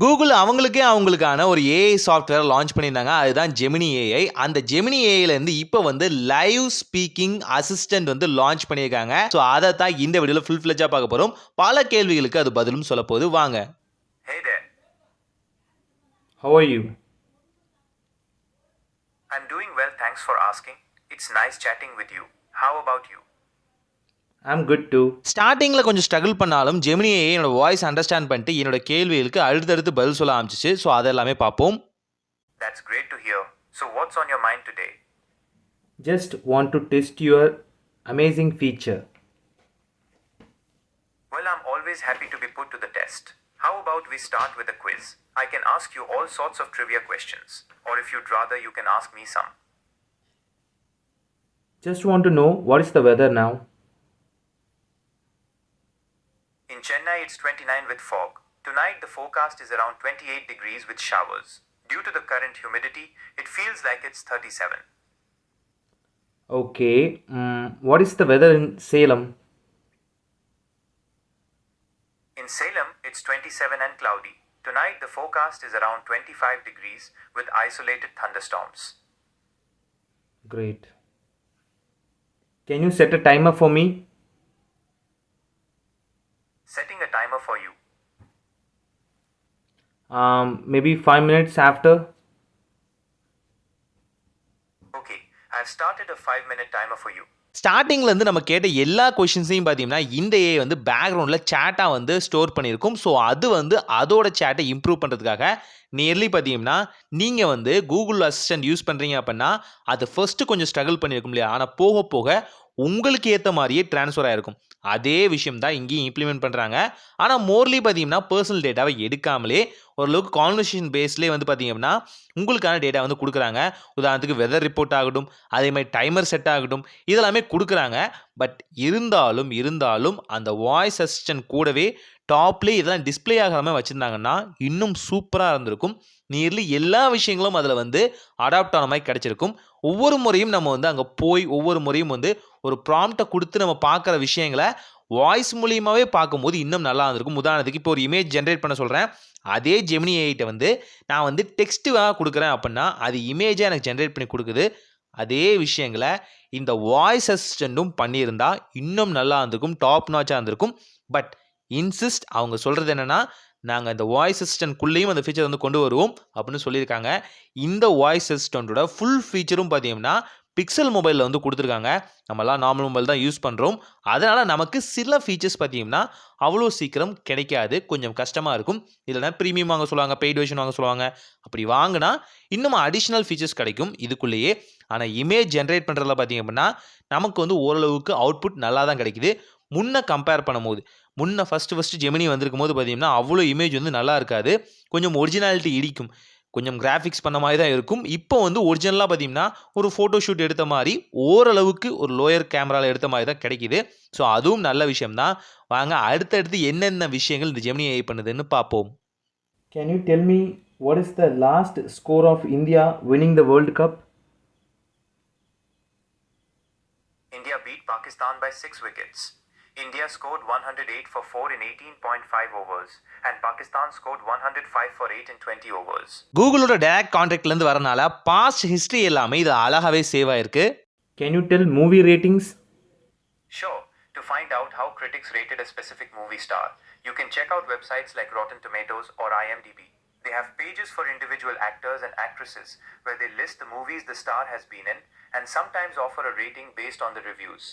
Google அவங்களுக்கான ஒரு AI software launch பண்ணியிருந்தாங்க. அதுதான் ஜெமினி ஏஐ. அந்த ஜெமினி ஏஐலேருந்து இப்போ வந்து லைவ் ஸ்பீக்கிங் அசிஸ்டன்ட் வந்து லான்ச் பண்ணியிருக்காங்க. ஸோ அதை தான் இந்த வீடியோவில் ஃபுல் ஃப்ளெஜ்ஜாக பார்க்க போகிறோம். பல கேள்விகளுக்கு அது பதிலும் சொல்ல போகுது. வாங்க. Hey there. How are you? I'm doing well, thanks for asking. It's nice chatting with you. How about you? I'm good too. ஸ்டார்டிங்கில் கொஞ்சம் ஸ்ட்ரகிள் பண்ணாலும் ஜெமினி ஏஐ என்னோட வாய்ஸ் அண்டர்ஸ்டாண்ட் பண்ணிட்டு என்னோட கேள்விகளுக்கு அடுத்தடுத்து பதில் சொல்ல ஆரம்பிச்சிச்சு. ஸோ அதெல்லாமே பார்ப்போம். That's great to hear. So what's on your mind today? Just want to test your amazing feature. Well, I'm always happy to be put to the test. How about we start with a quiz? I can ask you all sorts of trivia questions. Or if you'd rather, you can ask me some. Just want to know what is the weather now? In Chennai, it's 29 with fog. Tonight, the forecast is around 28 degrees with showers. Due to the current humidity, it feels like it's 37. Okay. What is the weather in Salem? In Salem, it's 27 and cloudy. Tonight, the forecast is around 25 degrees with isolated thunderstorms. Great. Can you set a timer for me? Setting a timer for you. Maybe 5 minutes after. Okay, I've started a 5-minute timer for you. ஸ்டார்டிங்லேருந்து நம்ம கேட்ட எல்லா கொஷின்ஸையும் பார்த்தீங்கன்னா இந்த AI வந்து பேக்ரவுண்டில் சேட்டாக வந்து store பண்ணியிருக்கும். So அது வந்து அதோட சேட்டை இம்ப்ரூவ் பண்ணுறதுக்காக நியர்லி பார்த்தீங்கன்னா நீங்கள் வந்து கூகுள் அசிஸ்டன்ட் யூஸ் பண்ணுறீங்க அப்படின்னா அது ஃபர்ஸ்ட்டு கொஞ்சம் ஸ்ட்ரகிள் பண்ணியிருக்கும் இல்லையா, ஆனால் போக போக உங்களுக்கு ஏற்ற மாதிரியே ட்ரான்ஸ்ஃபர் ஆகிருக்கும். அதே விஷயம் தான் இங்கேயும் இம்ப்ளிமெண்ட் பண்ணுறாங்க. ஆனால் மோர்லி பார்த்தீங்கன்னா பர்சனல் டேட்டாவை எடுக்காமலே ஓரளவுக்கு கான்வர்சேஷன் பேஸ்லேயே வந்து பார்த்தீங்க அப்படின்னா உங்களுக்கான டேட்டா வந்து கொடுக்குறாங்க. உதாரணத்துக்கு வெதர் ரிப்போர்ட் ஆகட்டும், அதே மாதிரி டைமர் செட் ஆகட்டும், இதெல்லாமே கொடுக்குறாங்க. பட் இருந்தாலும் அந்த வாய்ஸ் அசிஸ்டன்ட் கூடவே டாப்லேயே இதெல்லாம் டிஸ்பிளே ஆகாமல் வச்சுருந்தாங்கன்னா இன்னும் சூப்பராக இருந்திருக்கும். நியர்லி எல்லா விஷயங்களும் அதில் வந்து அடாப்ட் ஆன மாதிரி கிடச்சிருக்கும். ஒவ்வொரு முறையும் நம்ம வந்து அங்கே போய் ஒவ்வொரு முறையும் வந்து ஒரு ப்ராம்ப்டை கொடுத்து நம்ம பார்க்குற விஷயங்களை வாய்ஸ் மூலியமாகவே பார்க்கும்போது இன்னும் நல்லா இருந்திருக்கும். உதாரணத்துக்கு இப்போ ஒரு இமேஜ் ஜென்ரேட் பண்ண சொல்கிறேன். அதே ஜெமினி ஏஐட்ட வந்து நான் வந்து டெக்ஸ்ட்டு கொடுக்குறேன் அப்படின்னா அது இமேஜாக எனக்கு ஜென்ரேட் பண்ணி கொடுக்குது. அதே விஷயங்களை இந்த வாய்ஸ் அசிஸ்டண்ட்டும் பண்ணியிருந்தா இன்னும் நல்லா இருந்திருக்கும், டாப் நாச்சாக இருந்திருக்கும். பட் இன்சிஸ்ட் அவங்க சொல்கிறது என்னென்னா நாங்கள் இந்த வாய்ஸ் அசிஸ்டன்ட்குள்ளேயும் அந்த ஃபீச்சர் வந்து கொண்டு வருவோம் அப்படின்னு சொல்லியிருக்காங்க. இந்த வாய்ஸ் அசிஸ்டண்ட்டோட ஃபுல் ஃபீச்சரும் பார்த்தீங்கன்னா பிக்சல் மொபைலில் வந்து கொடுத்துருக்காங்க. நம்மலாம் நார்மல் மொபைல் தான் யூஸ் பண்ணுறோம். அதனால் நமக்கு சில ஃபீச்சர்ஸ் பார்த்தீங்கன்னா அவ்வளோ சீக்கிரம் கிடைக்காது, கொஞ்சம் கஷ்டமாக இருக்கும். இல்லைனா ப்ரீமியம் வாங்க சொல்லுவாங்க, பெய்ட் வெர்ஷன் வாங்க சொல்லுவாங்க. அப்படி வாங்கினா இன்னும் அடிஷ்னல் ஃபீச்சர்ஸ் கிடைக்கும் இதுக்குள்ளேயே. ஆனால் இமேஜ் ஜென்ரேட் பண்ணுறதுல பார்த்தீங்க அப்படின்னா நமக்கு வந்து ஓரளவுக்கு அவுட்புட் நல்லா தான் கிடைக்குது. முன்ன கம்பேர் பண்ணும்போது ஃபஸ்ட்டு ஜெமினி வந்திருக்கும் போது பார்த்தீங்கன்னா அவ்வளோ இமேஜ் வந்து நல்லா இருக்காது, கொஞ்சம் ஒரிஜினாலிட்டி இடிக்கும், கொஞ்சம் கிராஃபிக்ஸ் பண்ண மாதிரி தான் இருக்கும். இப்போ வந்து ஒரிஜினலாக பார்த்தீங்கன்னா ஒரு ஃபோட்டோ ஷூட் எடுத்த மாதிரி ஓரளவுக்கு ஒரு லோயர் கேமராவில் எடுத்த மாதிரி தான் கிடைக்கிது. ஸோ அதுவும் நல்ல விஷயம்தான். வாங்க அடுத்தடுத்து என்னென்ன விஷயங்கள் இந்த ஜெமினி ஏஐ பண்ணுதுன்னு பார்ப்போம். Can you tell me what is the last score of India winning the World Cup? India beat Pakistan by 6 wickets. India scored 108 for 4 in 18.5 overs and Pakistan scored 105 for 8 in 20 overs. கூகுளோட direct கான்ட்ராக்ட்லேருந்து வரனால past history எல்லாமே இது அழகாகவே save ஆயிருக்கு. Can you tell movie ratings? Sure. To find out how critics rated a specific movie star, you can check out websites like Rotten Tomatoes or IMDb. They have pages for individual actors and actresses where they list the movies the star has been in and sometimes offer a rating based on the reviews.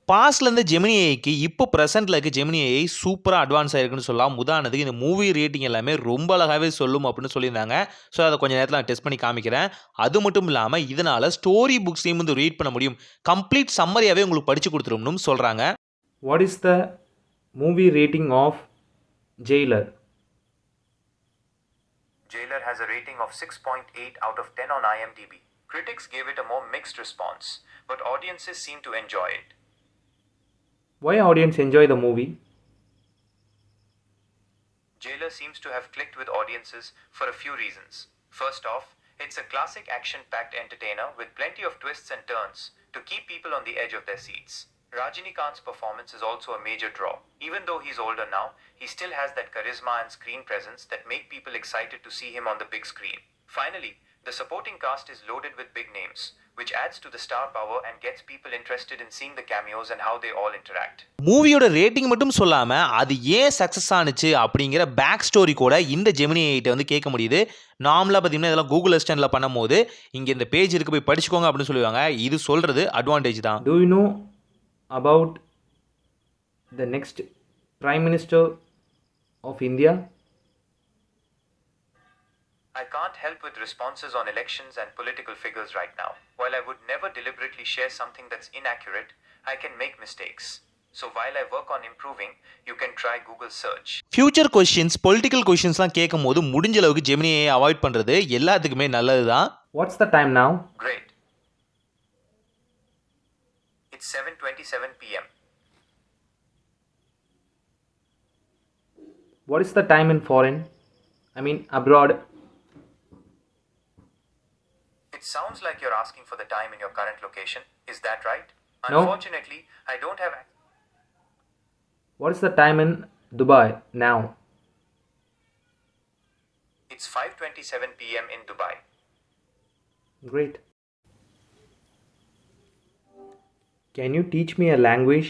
பாஸ்ட்லேருந்து Gemini ஏஐக்கு இப்போ ப்ரெசென்ட்டில் இருக்க Gemini AI சூப்பராக advance ஆகிருக்குன்னு சொல்லலாம். உதாரணத்துக்கு இந்த movie rating எல்லாமே ரொம்ப அழகாகவே சொல்லும் அப்படின்னு சொல்லியிருந்தாங்க. ஸோ அதை கொஞ்சம் நேரத்தில் நான் டெஸ்ட் பண்ணி காமிக்கிறேன். அது மட்டும் இல்லாமல் இதனால் ஸ்டோரி புக்ஸையும் வந்து ரீட் பண்ண முடியும், கம்ப்ளீட் சம்மரியாகவே உங்களுக்கு படித்து கொடுத்துரும்னு சொல்கிறாங்க. What is the movie rating of Jailer? Jailer has a rating of 6.8 out of 10 on IMDb. Critics gave it a more mixed response, but audiences seem to enjoy it. Why audience enjoy the movie? Jailer seems to have clicked with audiences for a few reasons. First off, it's a classic action-packed entertainer with plenty of twists and turns to keep people on the edge of their seats. Rajinikanth's performance is also a major draw. Even though he's older now, he still has that charisma and screen presence that make people excited to see him on the big screen. Finally, the supporting cast is loaded with big names, which adds to the star power and gets people interested in seeing the cameos and how they all interact. மூவியோட rating மட்டும் சொல்லாமல் அது ஏன் success ஆனுச்சு அப்படிங்கிற back story கூட இந்த ஜெமினி ஏஐட்ட வந்து கேட்க முடியுது. நார்மலாக பார்த்தீங்கன்னா இதெல்லாம் கூகுள் அசிஸ்டன்ட்டில் பண்ணும்போது இங்கே இந்த பேஜ் இருக்கு போய் படிச்சுக்கோங்க அப்படின்னு சொல்லுவாங்க. இது சொல்கிறது அட்வான்டேஜ் தான். Do you know about the next Prime Minister of India? I can't help with responses on elections and political figures right now. While I would never deliberately share something that's inaccurate, I can make mistakes. So while I work on improving, you can try Google search. Future questions political கொஸ்டின்ஸ்லாம் கேட்கும் போது முடிஞ்ச அளவுக்கு ஜெமினியை avoid பண்ணுறது எல்லாத்துக்குமே நல்லது தான். What's the time now? Great. It's 7:27 p.m. What is the time in foreign? I mean abroad. It sounds like you're asking for the time in your current location. Is that right? No. Unfortunately, I don't have. What is the time in Dubai now? It's 5:27 p.m. in Dubai. Great. Can you teach me a language?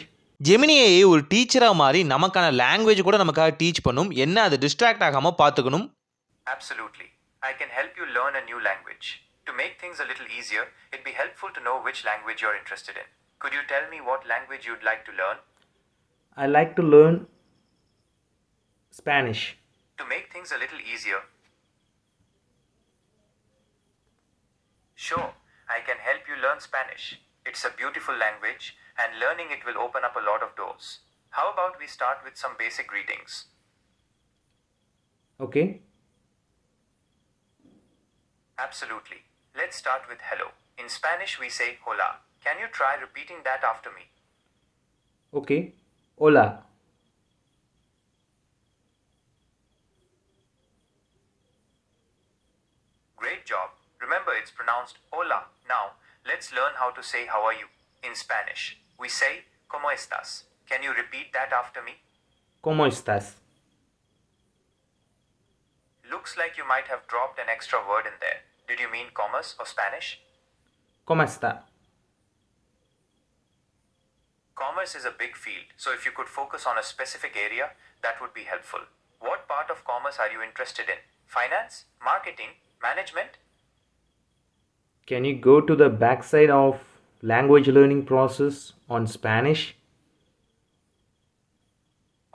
ஜெமினியை ஒரு டீச்சராக மாறி நமக்கான language கூட நமக்காக teach பண்ணும். என்ன அது distract ஆகாமல் பார்த்துக்கணும். Absolutely. I can help you learn a new language. To make things a little easier, it'd be helpful to know which language you're interested in. Could you tell me what language you'd like to learn? I like to learn Spanish. To make things a little easier, sure, I can help you learn Spanish. It's a beautiful language, and learning it will open up a lot of doors. How about we start with some basic greetings? Okay. Absolutely. Let's start with hello. In Spanish, we say hola. Can you try repeating that after me? Okay. Hola. Great job. Remember, it's pronounced hola. Now, let's learn how to say how are you. In Spanish, we say ¿cómo estás? Can you repeat that after me? ¿Cómo estás? Looks like you might have dropped an extra word in there. Did you mean commerce or Spanish? ¿Cómo está? Commerce is a big field, so if you could focus on a specific area, that would be helpful. What part of commerce are you interested in? Finance? Marketing? Management? Can you go to the backside of language learning process on Spanish?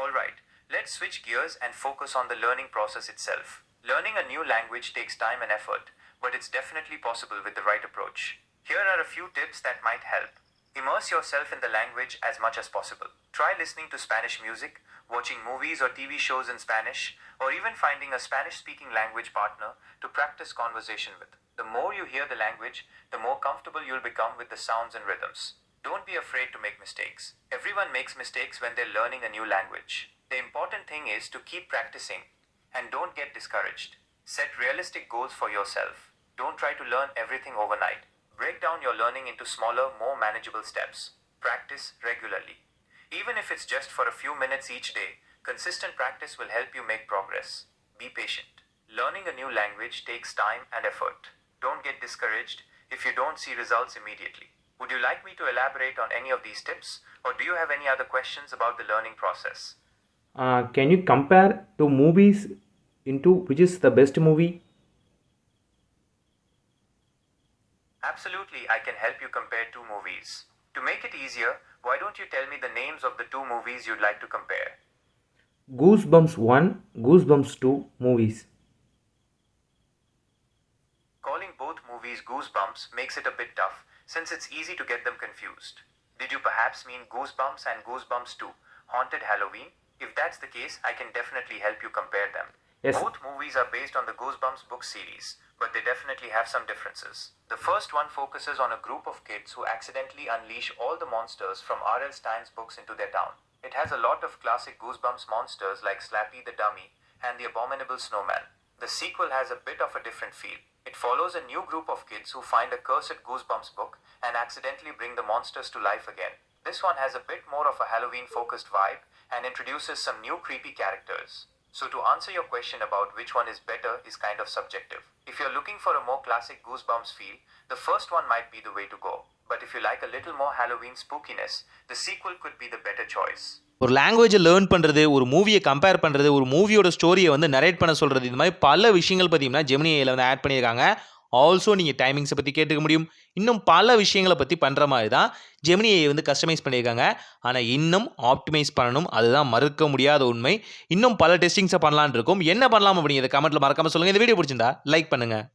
Alright, let's switch gears and focus on the learning process itself. Learning a new language takes time and effort, but it's definitely possible with the right approach. Here are a few tips that might help. Immerse yourself in the language as much as possible. Try listening to Spanish music, watching movies or TV shows in Spanish, or even finding a Spanish-speaking language partner to practice conversation with. The more you hear the language, the more comfortable you'll become with the sounds and rhythms. Don't be afraid to make mistakes. Everyone makes mistakes when they're learning a new language. The important thing is to keep practicing and don't get discouraged. Set realistic goals for yourself. Don't try to learn everything overnight. Break down your learning into smaller, more manageable steps. Practice regularly. Even if it's just for a few minutes each day, consistent practice will help you make progress. Be patient. Learning a new language takes time and effort. Don't get discouraged if you don't see results immediately. Would you like me to elaborate on any of these tips, or do you have any other questions about the learning process? Can you compare two movies into which is the best movie? Absolutely, I can help you compare two movies. To make it easier, why don't you tell me the names of the two movies you'd like to compare? Goosebumps 1, Goosebumps 2 movies. Calling both movies Goosebumps makes it a bit tough since it's easy to get them confused. Did you perhaps mean Goosebumps and Goosebumps 2, Haunted Halloween? If that's the case, I can definitely help you compare them. Yes. Both movies are based on the Goosebumps book series, but they definitely have some differences. The first one focuses on a group of kids who accidentally unleash all the monsters from R.L. Stein's books into their town. It has a lot of classic Goosebumps monsters like Slappy the Dummy and the Abominable Snowman. The sequel has a bit of a different feel. It follows a new group of kids who find a cursed Goosebumps book and accidentally bring the monsters to life again. This one has a bit more of a Halloween focused vibe and introduces some new creepy characters. So to answer your question about which one is better is kind of subjective. If you're looking for a more classic Goosebumps feel, the first one might be the way to go. But if you like a little more Halloween spookiness, the sequel could be the better choice. ஒரு லாங்குவேஜை learn பண்ணுறது, ஒரு மூவியை compare பண்ணுறது, ஒரு மூவியோட ஸ்டோரியை வந்து நரேட் பண்ண சொல்கிறது, இந்த மாதிரி பல விஷயங்கள் பார்த்தீங்கன்னா ஜெமினி ஏல வந்து ஆட் பண்ணியிருக்காங்க. ஆல்சோ நீங்கள் டைமிங்ஸை பற்றி கேட்டுக்க முடியும். இன்னும் பல விஷயங்களை பற்றி பண்ணுற மாதிரி தான் ஜெமினி ஏ வந்து கஸ்டமைஸ் பண்ணியிருக்காங்க. ஆனால் இன்னும் ஆப்டிமைஸ் பண்ணணும், அதுதான் மறுக்க முடியாத உண்மை. இன்னும் பல டெஸ்டிங்ஸை பண்ணலான்னு இருக்கும். என்ன பண்ணலாம் அப்படிங்கிறத கமெண்ட்டில் மறக்காமல் சொல்லுங்கள். இந்த வீடியோ பிடிச்சிருந்தா லைக் பண்ணுங்கள்.